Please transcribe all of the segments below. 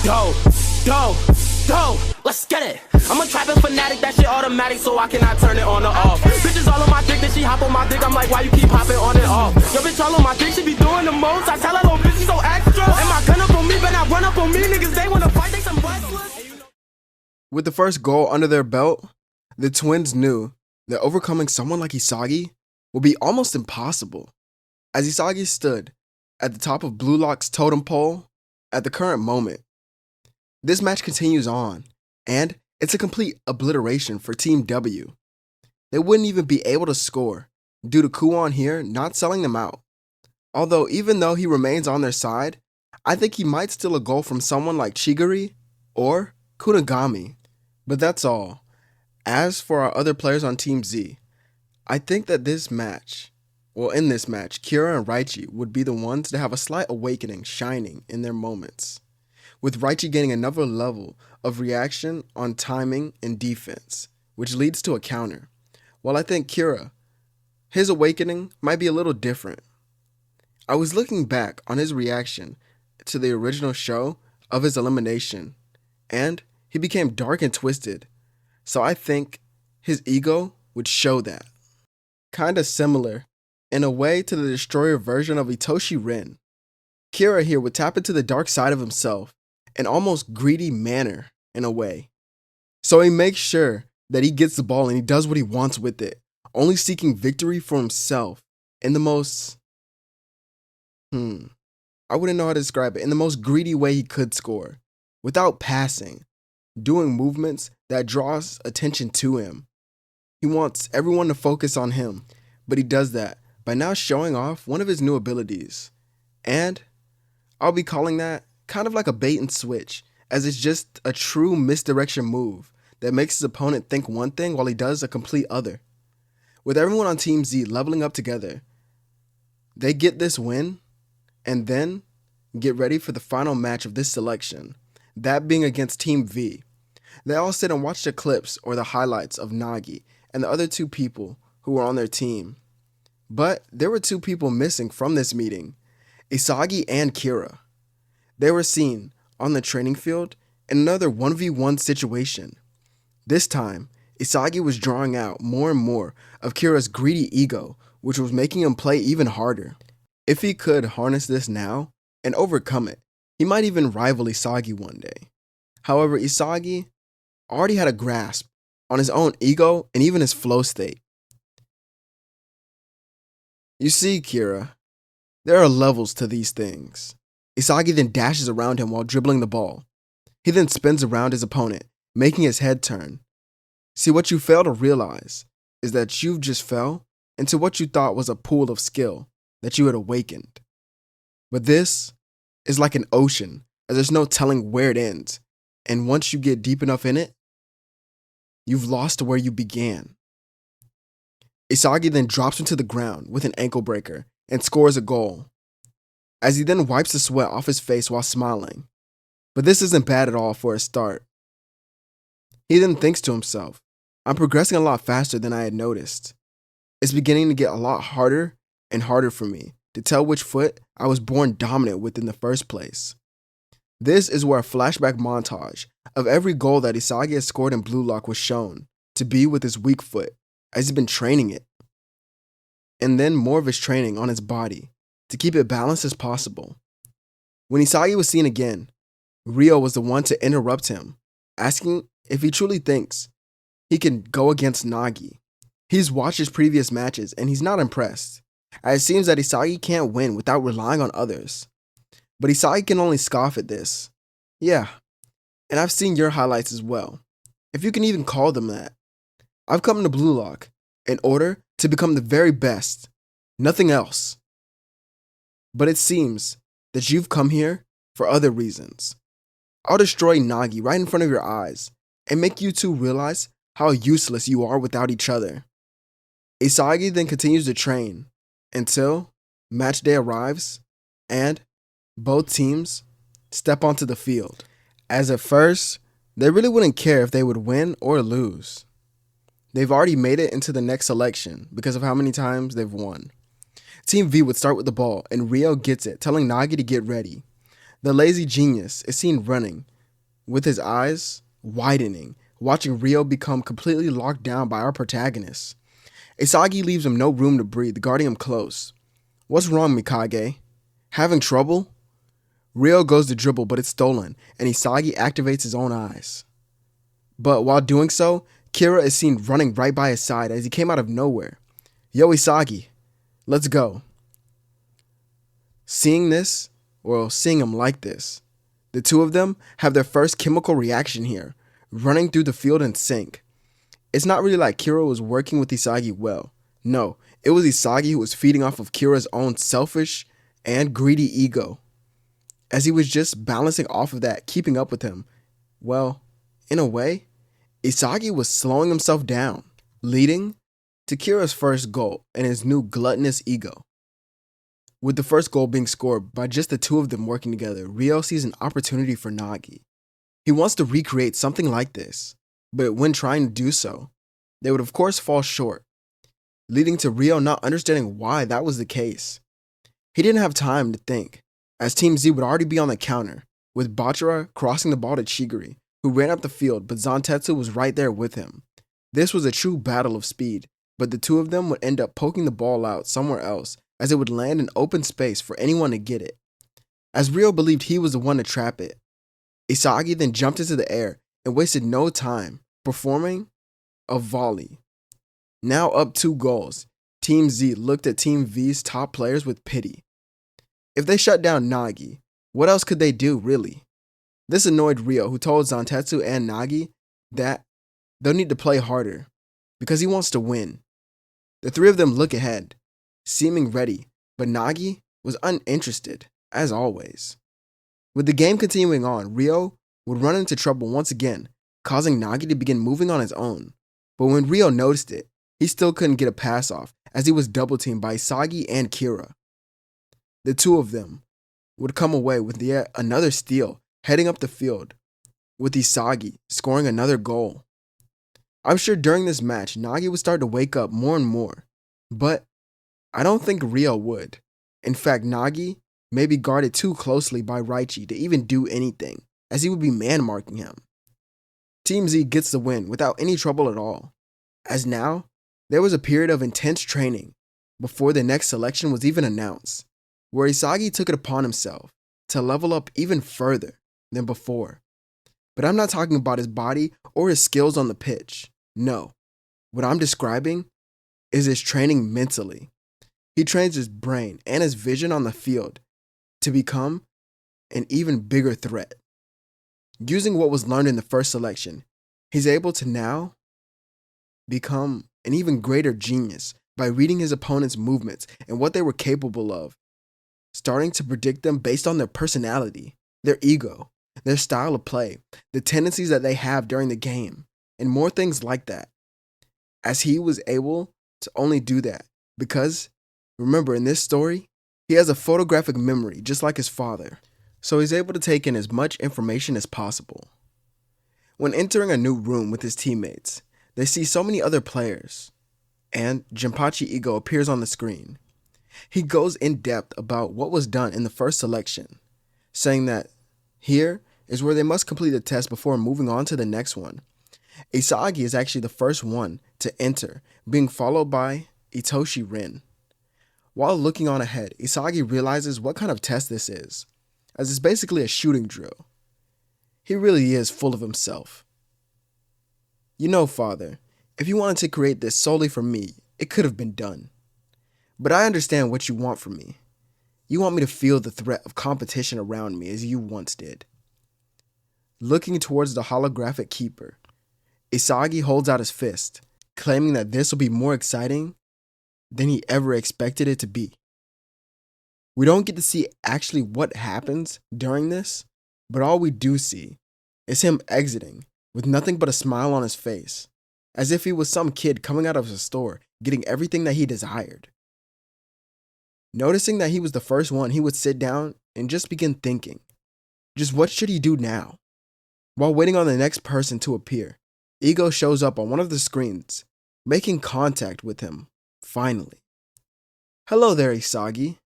Dope, dope, dope, let's get it. I'm a trapping fanatic, that shit automatic, so I cannot turn it on or off. Bitches all on my dick, then she hop on my dick, I'm like, why you keep hopping on and off? Your bitch all on my dick, she be doing the most, I tell her, little bitch, she so extra. And my gun up on me, but not run up on me, niggas, they wanna fight, they some wrestlers. With the first goal under their belt, the twins knew that overcoming someone like Isagi would be almost impossible, as Isagi stood at the top of Blue Lock's totem pole at the current moment. This match continues on, and it's a complete obliteration for Team W. They wouldn't even be able to score due to Kuon here not selling them out. Although even though he remains on their side, I think he might steal a goal from someone like Chigiri or Kunigami. But that's all. As for our other players on Team Z, I think that in this match, Kira and Raichi would be the ones to have a slight awakening shining in their moments, with Raichi gaining another level of reaction on timing and defense, which leads to a counter, while I think Kira, his awakening might be a little different. I was looking back on his reaction to the original show of his elimination, and he became dark and twisted, so I think his ego would show that. Kinda similar, in a way, to the Destroyer version of Itoshi Rin. Kira here would tap into the dark side of himself, an almost greedy manner, in a way. So he makes sure that he gets the ball and he does what he wants with it, only seeking victory for himself in the most, I wouldn't know how to describe it, in the most greedy way he could score, without passing, doing movements that draws attention to him. He wants everyone to focus on him, but he does that by now showing off one of his new abilities. And I'll be calling that kind of like a bait and switch, as it's just a true misdirection move that makes his opponent think one thing while he does a complete other. With everyone on Team Z leveling up together, they get this win and then get ready for the final match of this selection, that being against Team V. They all sit and watch the clips or the highlights of Nagi and the other two people who were on their team. But there were two people missing from this meeting, Isagi and Kira. They were seen on the training field in another 1v1 situation. This time, Isagi was drawing out more and more of Kira's greedy ego, which was making him play even harder. If he could harness this now and overcome it, he might even rival Isagi one day. However, Isagi already had a grasp on his own ego and even his flow state. You see, Kira, there are levels to these things. Isagi then dashes around him while dribbling the ball. He then spins around his opponent, making his head turn. See, what you fail to realize is that you just fell into what you thought was a pool of skill that you had awakened. But this is like an ocean, as there's no telling where it ends, and once you get deep enough in it, you've lost where you began. Isagi then drops into the ground with an ankle breaker and scores a goal, as he then wipes the sweat off his face while smiling. But this isn't bad at all for a start. He then thinks to himself, I'm progressing a lot faster than I had noticed. It's beginning to get a lot harder and harder for me to tell which foot I was born dominant with in the first place. This is where a flashback montage of every goal that Isagi has scored in Blue Lock was shown to be with his weak foot, as he's been training it. And then more of his training on his body to keep it balanced as possible. When Isagi was seen again, Ryo was the one to interrupt him, asking if he truly thinks he can go against Nagi. He's watched his previous matches and he's not impressed, as it seems that Isagi can't win without relying on others. But Isagi can only scoff at this. Yeah, and I've seen your highlights as well, if you can even call them that. I've come to Blue Lock in order to become the very best, nothing else. But it seems that you've come here for other reasons. I'll destroy Nagi right in front of your eyes and make you two realize how useless you are without each other. Isagi then continues to train until match day arrives and both teams step onto the field. As at first, they really wouldn't care if they would win or lose. They've already made it into the next selection because of how many times they've won. Team V would start with the ball and Ryo gets it, telling Nagi to get ready. The lazy genius is seen running with his eyes widening, watching Ryo become completely locked down by our protagonist. Isagi leaves him no room to breathe, guarding him close. What's wrong, Mikage? Having trouble? Ryo goes to dribble, but it's stolen, and Isagi activates his own eyes. But while doing so, Kira is seen running right by his side as he came out of nowhere. Yo, Isagi, let's go. Seeing him like this, the two of them have their first chemical reaction here, running through the field in sync. It's not really like Kira was working with Isagi well. No, it was Isagi who was feeding off of Kira's own selfish and greedy ego. As he was just balancing off of that, keeping up with him. Well, in a way, Isagi was slowing himself down, leading to Kira's first goal and his new gluttonous ego. With the first goal being scored by just the two of them working together, Ryo sees an opportunity for Nagi. He wants to recreate something like this, but when trying to do so, they would of course fall short, leading to Ryo not understanding why that was the case. He didn't have time to think, as Team Z would already be on the counter, with Bachara crossing the ball to Chigiri, who ran up the field, but Zantetsu was right there with him. This was a true battle of speed, but the two of them would end up poking the ball out somewhere else, as it would land in open space for anyone to get it. As Ryo believed he was the one to trap it, Isagi then jumped into the air and wasted no time performing a volley. Now up 2 goals, Team Z looked at Team V's top players with pity. If they shut down Nagi, what else could they do, really? This annoyed Ryo, who told Zantetsu and Nagi that they'll need to play harder, because he wants to win. The three of them look ahead, seeming ready, but Nagi was uninterested, as always. With the game continuing on, Ryo would run into trouble once again, causing Nagi to begin moving on his own. But when Ryo noticed it, he still couldn't get a pass off, as he was double-teamed by Isagi and Kira. The two of them would come away with yet another steal, heading up the field, with Isagi scoring another goal. I'm sure during this match, Nagi would start to wake up more and more, but I don't think Ryo would. In fact, Nagi may be guarded too closely by Raichi to even do anything, as he would be man-marking him. Team Z gets the win without any trouble at all, as now there was a period of intense training before the next selection was even announced, where Isagi took it upon himself to level up even further than before. But I'm not talking about his body or his skills on the pitch. No, what I'm describing is his training mentally. He trains his brain and his vision on the field to become an even bigger threat. Using what was learned in the first selection, he's able to now become an even greater genius by reading his opponent's movements and what they were capable of, starting to predict them based on their personality, their ego, their style of play, the tendencies that they have during the game, and more things like that. As he was able to only do that because, remember, in this story, he has a photographic memory just like his father, so he's able to take in as much information as possible. When entering a new room with his teammates, they see so many other players, and JINPACHI Ego appears on the screen. He goes in depth about what was done in the first selection, saying that here is where they must complete the test before moving on to the next one. Isagi is actually the first one to enter, being followed by Itoshi Rin. While looking on ahead, Isagi realizes what kind of test this is, as it's basically a shooting drill. He really is full of himself. You know, Father, if you wanted to create this solely for me, it could have been done. But I understand what you want from me. You want me to feel the threat of competition around me as you once did. Looking towards the holographic keeper, Isagi holds out his fist, claiming that this will be more exciting than he ever expected it to be. We don't get to see actually what happens during this, but all we do see is him exiting with nothing but a smile on his face, as if he was some kid coming out of a store getting everything that he desired. Noticing that he was the first one, he would sit down and just begin thinking, just what should he do now? While waiting on the next person to appear, Ego shows up on one of the screens, making contact with him, finally. Hello there, Isagi.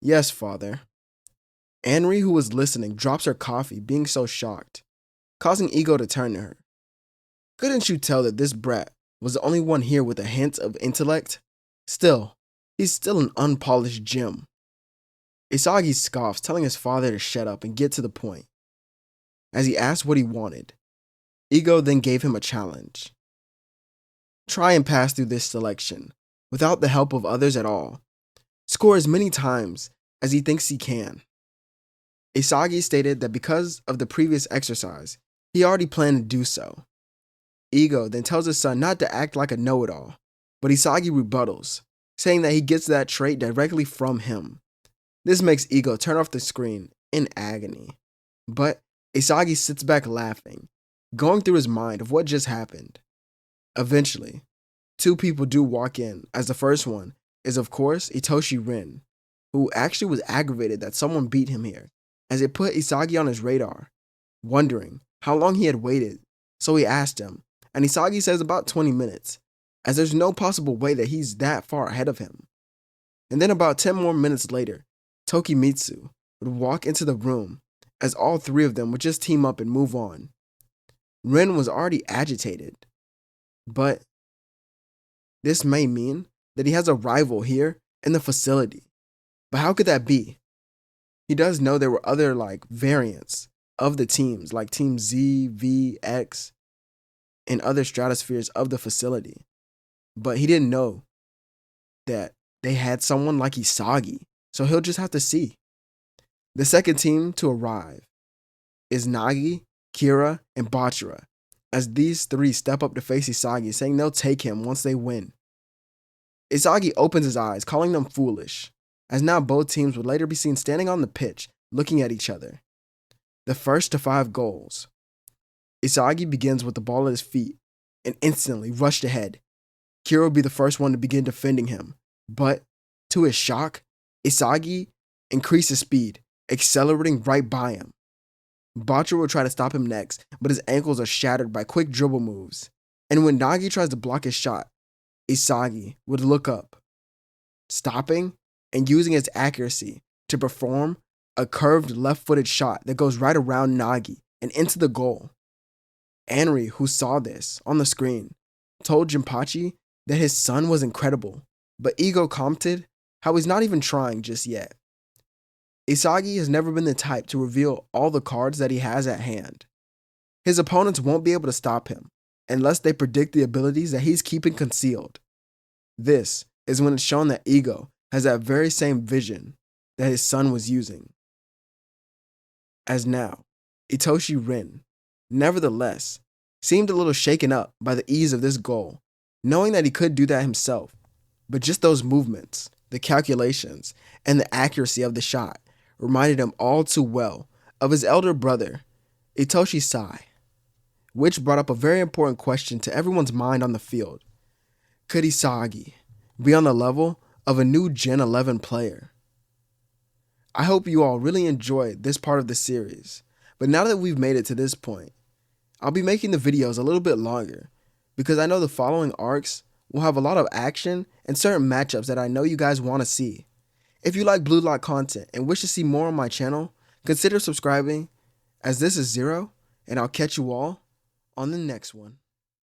Yes, Father. Anri, who was listening, drops her coffee, being so shocked. causing Ego to turn to her. Couldn't you tell that this brat was the only one here with a hint of intellect? Still, he's still an unpolished gem. Isagi scoffs, telling his father to shut up and get to the point. As he asked what he wanted, Ego then gave him a challenge. Try and pass through this selection without the help of others at all. Score as many times as he thinks he can. Isagi stated that because of the previous exercise, he already planned to do so. Ego then tells his son not to act like a know-it-all, but Isagi rebuttals, saying that he gets that trait directly from him. This makes Ego turn off the screen in agony. But Isagi sits back laughing, going through his mind of what just happened. Eventually, two people do walk in, as the first one is of course Itoshi Rin, who actually was aggravated that someone beat him here, as it put Isagi on his radar, wondering how long he had waited, so he asked him, and Isagi says about 20 minutes, as there's no possible way that he's that far ahead of him. And then about 10 more minutes later, Tokimitsu would walk into the room, as all three of them would just team up and move on. Rin was already agitated, but this may mean that he has a rival here in the facility. But how could that be? He does know there were other variants of the teams, like Team Z, V, X, and other stratospheres of the facility. But he didn't know that they had someone like Isagi, so he'll just have to see. The second team to arrive is Nagi, Kira, and Bachira, as these three step up to face Isagi, saying they'll take him once they win. Isagi opens his eyes, calling them foolish, as now both teams would later be seen standing on the pitch, looking at each other. The first to 5 goals. Isagi begins with the ball at his feet and instantly rushed ahead. Kira will be the first one to begin defending him, but to his shock, Isagi increases speed, accelerating right by him. Bachira will try to stop him next, but his ankles are shattered by quick dribble moves, and when Nagi tries to block his shot, Isagi would look up, stopping and using his accuracy to perform a curved left-footed shot that goes right around Nagi and into the goal. Anri, who saw this on the screen, told JINPACHI that his son was incredible, but Ego commented how he's not even trying just yet. Isagi has never been the type to reveal all the cards that he has at hand. His opponents won't be able to stop him unless they predict the abilities that he's keeping concealed. This is when it's shown that Ego has that very same vision that his son was using. As now, Itoshi Rin, nevertheless, seemed a little shaken up by the ease of this goal, knowing that he could do that himself, but just those movements, the calculations, and the accuracy of the shot reminded him all too well of his elder brother, Itoshi Sai, which brought up a very important question to everyone's mind on the field. Could Isagi be on the level of a new Gen 11 player? I hope you all really enjoyed this part of the series, but now that we've made it to this point, I'll be making the videos a little bit longer because I know the following arcs will have a lot of action and certain matchups that I know you guys want to see. If you like Blue Lock content and wish to see more on my channel, consider subscribing, as this is Zero, and I'll catch you all on the next one.